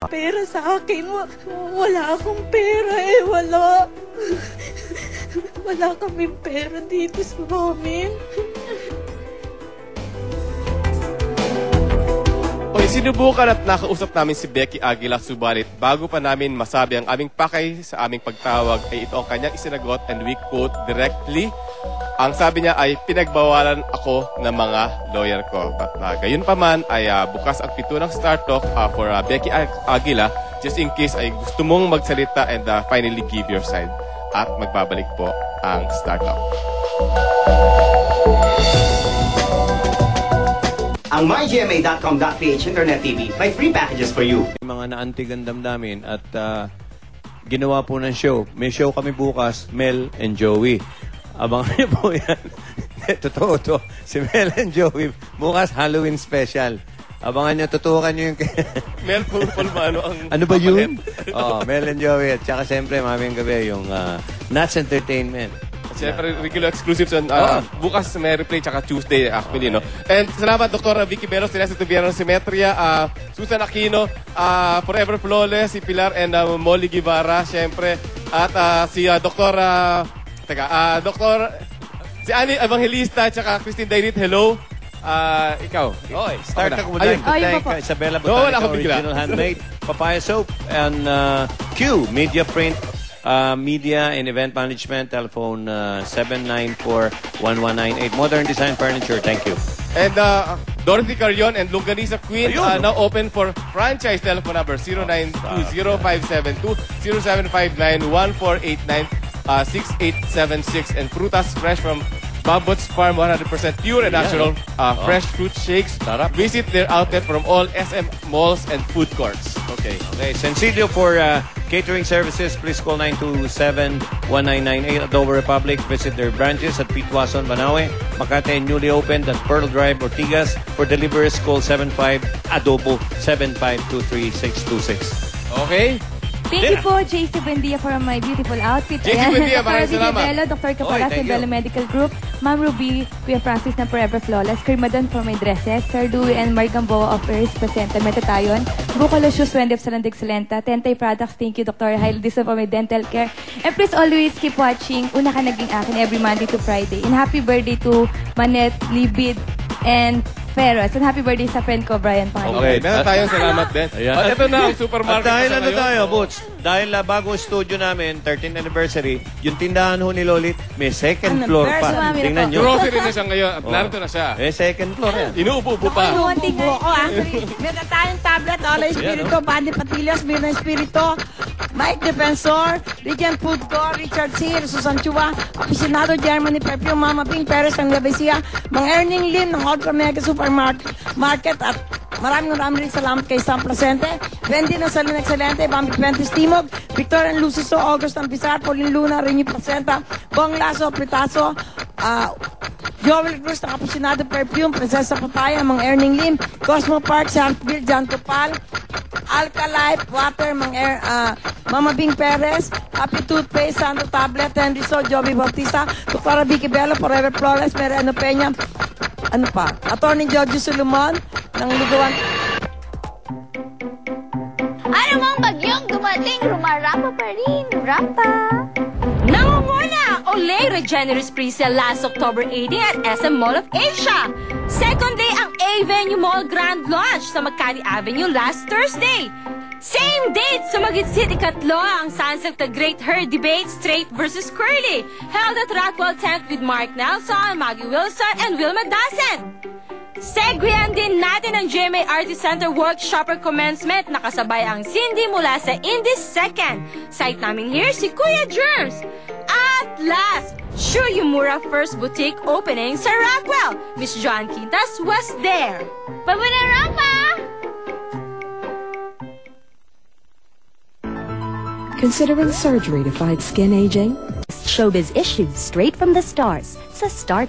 Pera sa akin, wala akong pera eh, wala. Wala kaming pera dito sa amin. Okay, sinubukan at nakausap namin si Becky Aguila, subalit bago pa namin masabi ang aming pakay sa aming pagtawag ay ito ang kanyang isinagot and we quote directly. Ang sabi niya ay pinagbawalan ako ng mga lawyer ko. But gayon pa man ay bukas ang pito ng Star Talk for Becky Aguila just in case ay gusto mong magsalita and finally give your side. At magbabalik po ang Star Talk. Ang mygma.com.ph Internet TV may free packages for you. Mga naantig ang damdamin at ginawa po ng show. May show kami bukas, Mel and Joey. Abangan niyo po yan. Totoo to. Si Mel and Joey, bukas Halloween special. Abangan niyo, tutukan niyo yung... Mel, ano ang... Ano ba yun? Mel and Joey. At saka siyempre, mamayang gabi, yung Nuts Entertainment. Siyempre, regular exclusives on bukas may replay tsaka Tuesday actually, no? And salamat, Dr. Vicky Belos, si Tubiano Simetria, Susan Aquino, Forever Flawless, si Pilar and Molly Guevara, siyempre. At si Dr. Si Annie Evangelista tsaka Christine Dairit, hello. Ikaw. Oy, start ako mo dahil. Thank Isabella Botanica, Original Handmade, Papaya Soap, and Q, Media Print, Media and Event Management, telephone 794-1198. Modern Design Furniture, thank you. And Dorothy Carrion and Lunganisa Queen now open for franchise, telephone number 0920-572-0759-1489, 6876. And Frutas Fresh from Babot's Farm, 100% pure and natural fresh fruit shakes. Visit their outlet from all SM malls and food courts. Okay. Sencillo for catering services, please call 927-1998 at Dover Republic. Visit their branches at Pitwason, Banawe, Makati, and newly opened at Pearl Drive, Ortigas. For deliveries, call 75-ADOBO 7523-626. Okay. Thank you po, JC Buendia, for my beautiful outfit. JC Buendia, maraming salamat. Bello, Dr. Caparas and Bello Medical Group, Ma'am Ruby, Kuya Francis na Forever Flawless, Kermadon for my dresses, Sir Dewey and Margamboa of Earth, Placenta, Metatayon, Bucalo Shoes, Wendy of Salandig Salenta, Tentay Products, thank you, Dr. Hail Disa for my dental care. And please always keep watching Una Ka Naging Akin every Monday to Friday. And happy birthday to Manette, Libid, and Ferros. And happy birthday sa friend ko, Brian Pangalinan. Okay, meron tayong salamat din. At ito na ang supermarket. At dahil tayo, Boots, dahil bago studio namin, 13th anniversary, yung tindahan ho ni Lolit, may second floor pa. Tingnan nyo. Grocery na siya ngayon at narito na siya. Second floor yan. Inuupo-upo pa. Inuupo ko, meron tayong tablet, Ola Espirito, Bandi Patillas, Mirna Espirito, Mike Defensor, Regent Food Co, Richard C., Susan Chua, Aficionado Germany Perfume, Mama Pink, Perez ng Labesia, Mang Erning Lim ng Ultra Mega Supermarket at maraming rin salamat kay Sam Placente, Wendy ng Salina Excelente, Bambi Ventus Timog, Victor and Luciso, August ng Pizar, Pauline Luna, Rini Placenta, Bong Lasso, Pritaso, Joel Cruz ng Aficionado Perfume, Princesa Papaya, Mang Erning Lim, Cosmo Park, Santville, John Tupal, Alka-Life, Water, Mama Bing Perez, Happy Toothpaste, Santo Tablet, Henry So, Joby Bautista, Dr. Vicky Bello, Forever Flawless, Mariano Peña, Attorney George Solomon, ng Lugawan. Ano mong bagyong dumating, rumarapa pa rin, rampa. Nangunguna, Olay Regeneris Pre-Sale last October 18 at SM Mall of Asia. Second day ang A-Venue Mall Grand Launch sa Makati Avenue last Thursday. Same date sa Magid-City Katlo ang Sunset the Great Hair Debate Straight versus Curly, held at Rockwell Tent with Mark Nelson, Maggie Wilson, and Wilma Dassen. Segwayan din natin ang GMA Artist Center Workshopper Commencement. Nakasabay ang Cindy mula sa Indies Second. Site namin here si Kuya Germs. At last, Shu Yumura First Boutique opening sa Rockwell. Miss Joan Quintas was there. Pabanarapa! Considering surgery to fight skin aging? Showbiz issues straight from the stars sa Star